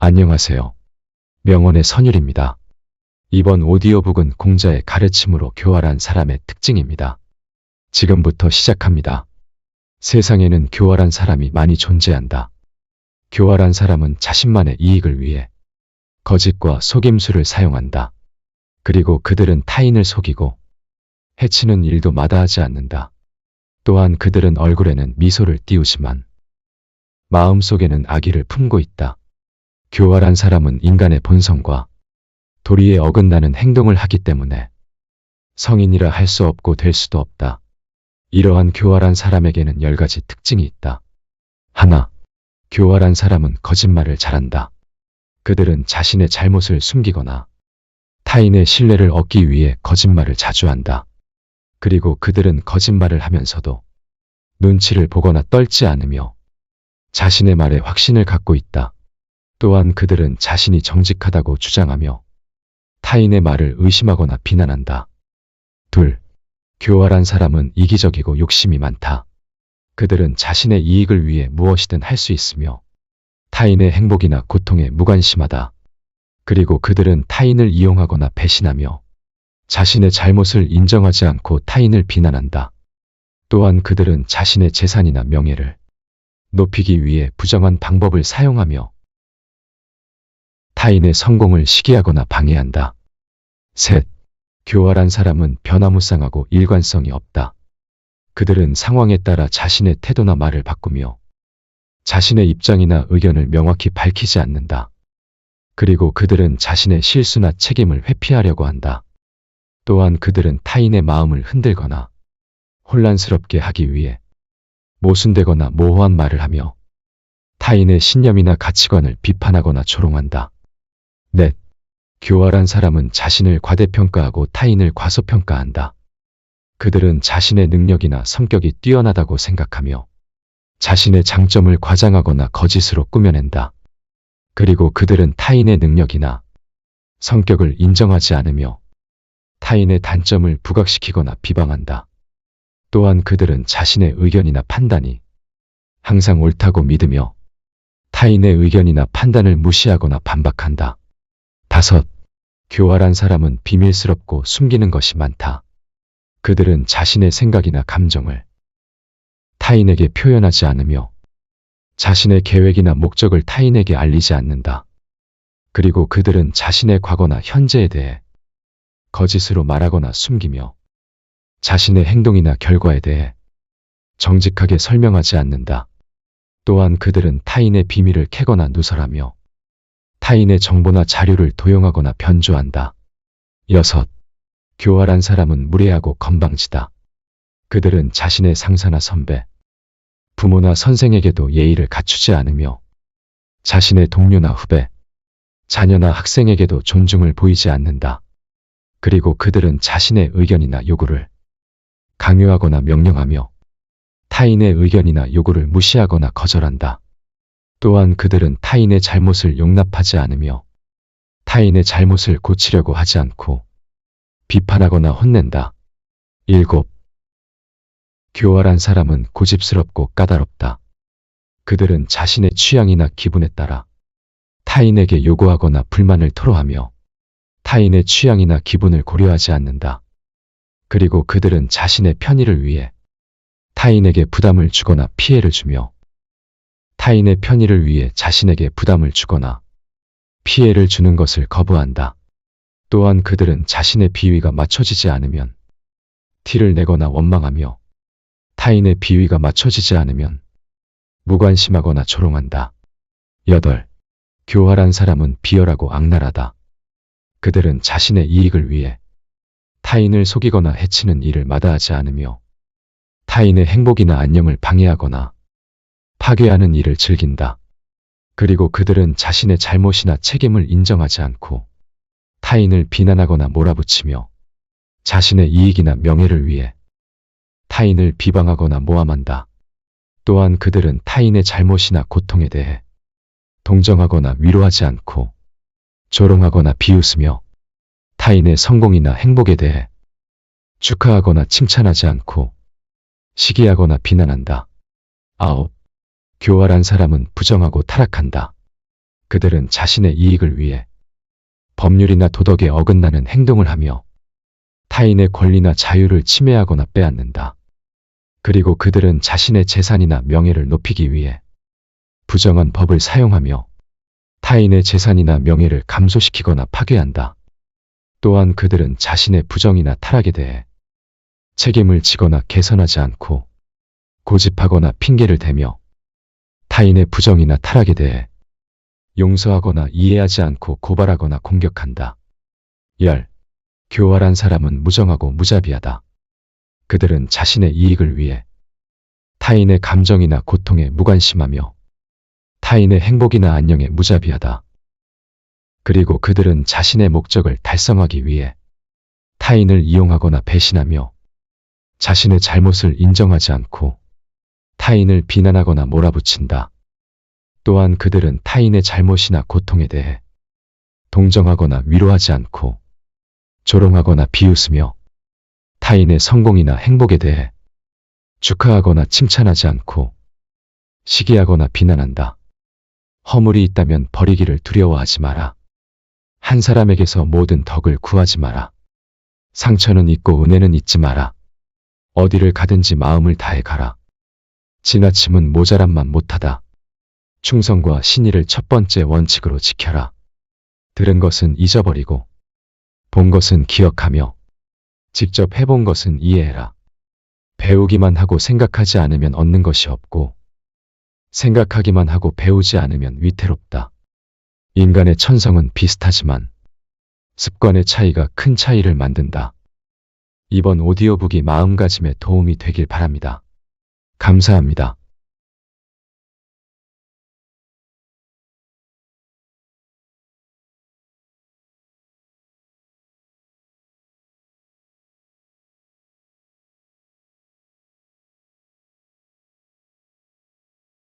안녕하세요. 명언의 선율입니다. 이번 오디오북은 공자의 가르침으로 교활한 사람의 특징입니다. 지금부터 시작합니다. 세상에는 교활한 사람이 많이 존재한다. 교활한 사람은 자신만의 이익을 위해 거짓과 속임수를 사용한다. 그리고 그들은 타인을 속이고 해치는 일도 마다하지 않는다. 또한 그들은 얼굴에는 미소를 띄우지만 마음속에는 악의를 품고 있다. 교활한 사람은 인간의 본성과 도리에 어긋나는 행동을 하기 때문에 성인이라 할 수 없고 될 수도 없다. 이러한 교활한 사람에게는 10가지 특징이 있다. 하나, 교활한 사람은 거짓말을 잘한다. 그들은 자신의 잘못을 숨기거나 타인의 신뢰를 얻기 위해 거짓말을 자주 한다. 그리고 그들은 거짓말을 하면서도 눈치를 보거나 떨지 않으며 자신의 말에 확신을 갖고 있다. 또한 그들은 자신이 정직하다고 주장하며 타인의 말을 의심하거나 비난한다. 둘, 교활한 사람은 이기적이고 욕심이 많다. 그들은 자신의 이익을 위해 무엇이든 할 수 있으며 타인의 행복이나 고통에 무관심하다. 그리고 그들은 타인을 이용하거나 배신하며 자신의 잘못을 인정하지 않고 타인을 비난한다. 또한 그들은 자신의 재산이나 명예를 높이기 위해 부정한 방법을 사용하며 타인의 성공을 시기하거나 방해한다. 셋, 교활한 사람은 변화무쌍하고 일관성이 없다. 그들은 상황에 따라 자신의 태도나 말을 바꾸며 자신의 입장이나 의견을 명확히 밝히지 않는다. 그리고 그들은 자신의 실수나 책임을 회피하려고 한다. 또한 그들은 타인의 마음을 흔들거나 혼란스럽게 하기 위해 모순되거나 모호한 말을 하며 타인의 신념이나 가치관을 비판하거나 조롱한다. 넷, 교활한 사람은 자신을 과대평가하고 타인을 과소평가한다. 그들은 자신의 능력이나 성격이 뛰어나다고 생각하며 자신의 장점을 과장하거나 거짓으로 꾸며낸다. 그리고 그들은 타인의 능력이나 성격을 인정하지 않으며 타인의 단점을 부각시키거나 비방한다. 또한 그들은 자신의 의견이나 판단이 항상 옳다고 믿으며 타인의 의견이나 판단을 무시하거나 반박한다. 다섯, 교활한 사람은 비밀스럽고 숨기는 것이 많다. 그들은 자신의 생각이나 감정을 타인에게 표현하지 않으며 자신의 계획이나 목적을 타인에게 알리지 않는다. 그리고 그들은 자신의 과거나 현재에 대해 거짓으로 말하거나 숨기며 자신의 행동이나 결과에 대해 정직하게 설명하지 않는다. 또한 그들은 타인의 비밀을 캐거나 누설하며 타인의 정보나 자료를 도용하거나 변조한다. 여섯, 교활한 사람은 무례하고 건방지다. 그들은 자신의 상사나 선배, 부모나 선생에게도 예의를 갖추지 않으며 자신의 동료나 후배, 자녀나 학생에게도 존중을 보이지 않는다. 그리고 그들은 자신의 의견이나 요구를 강요하거나 명령하며 타인의 의견이나 요구를 무시하거나 거절한다. 또한 그들은 타인의 잘못을 용납하지 않으며 타인의 잘못을 고치려고 하지 않고 비판하거나 혼낸다. 일곱, 교활한 사람은 고집스럽고 까다롭다. 그들은 자신의 취향이나 기분에 따라 타인에게 요구하거나 불만을 토로하며 타인의 취향이나 기분을 고려하지 않는다. 그리고 그들은 자신의 편의를 위해 타인에게 부담을 주거나 피해를 주며 타인의 편의를 위해 자신에게 부담을 주거나 피해를 주는 것을 거부한다. 또한 그들은 자신의 비위가 맞춰지지 않으면 티를 내거나 원망하며 타인의 비위가 맞춰지지 않으면 무관심하거나 조롱한다. 여덟, 교활한 사람은 비열하고 악랄하다. 그들은 자신의 이익을 위해 타인을 속이거나 해치는 일을 마다하지 않으며 타인의 행복이나 안녕을 방해하거나 파괴하는 일을 즐긴다. 그리고 그들은 자신의 잘못이나 책임을 인정하지 않고 타인을 비난하거나 몰아붙이며 자신의 이익이나 명예를 위해 타인을 비방하거나 모함한다. 또한 그들은 타인의 잘못이나 고통에 대해 동정하거나 위로하지 않고 조롱하거나 비웃으며 타인의 성공이나 행복에 대해 축하하거나 칭찬하지 않고 시기하거나 비난한다. 아홉, 교활한 사람은 부정하고 타락한다. 그들은 자신의 이익을 위해 법률이나 도덕에 어긋나는 행동을 하며 타인의 권리나 자유를 침해하거나 빼앗는다. 그리고 그들은 자신의 재산이나 명예를 높이기 위해 부정한 법을 사용하며 타인의 재산이나 명예를 감소시키거나 파괴한다. 또한 그들은 자신의 부정이나 타락에 대해 책임을 지거나 개선하지 않고 고집하거나 핑계를 대며 타인의 부정이나 타락에 대해 용서하거나 이해하지 않고 고발하거나 공격한다. 열. 교활한 사람은 무정하고 무자비하다. 그들은 자신의 이익을 위해 타인의 감정이나 고통에 무관심하며 타인의 행복이나 안녕에 무자비하다. 그리고 그들은 자신의 목적을 달성하기 위해 타인을 이용하거나 배신하며 자신의 잘못을 인정하지 않고 타인을 비난하거나 몰아붙인다. 또한 그들은 타인의 잘못이나 고통에 대해 동정하거나 위로하지 않고 조롱하거나 비웃으며 타인의 성공이나 행복에 대해 축하하거나 칭찬하지 않고 시기하거나 비난한다. 허물이 있다면 버리기를 두려워하지 마라. 한 사람에게서 모든 덕을 구하지 마라. 상처는 있고 은혜는 잊지 마라. 어디를 가든지 마음을 다해 가라. 지나침은 모자람만 못하다. 충성과 신의를 첫 번째 원칙으로 지켜라. 들은 것은 잊어버리고 본 것은 기억하며 직접 해본 것은 이해해라. 배우기만 하고 생각하지 않으면 얻는 것이 없고 생각하기만 하고 배우지 않으면 위태롭다. 인간의 천성은 비슷하지만 습관의 차이가 큰 차이를 만든다. 이번 오디오북이 마음가짐에 도움이 되길 바랍니다. 감사합니다.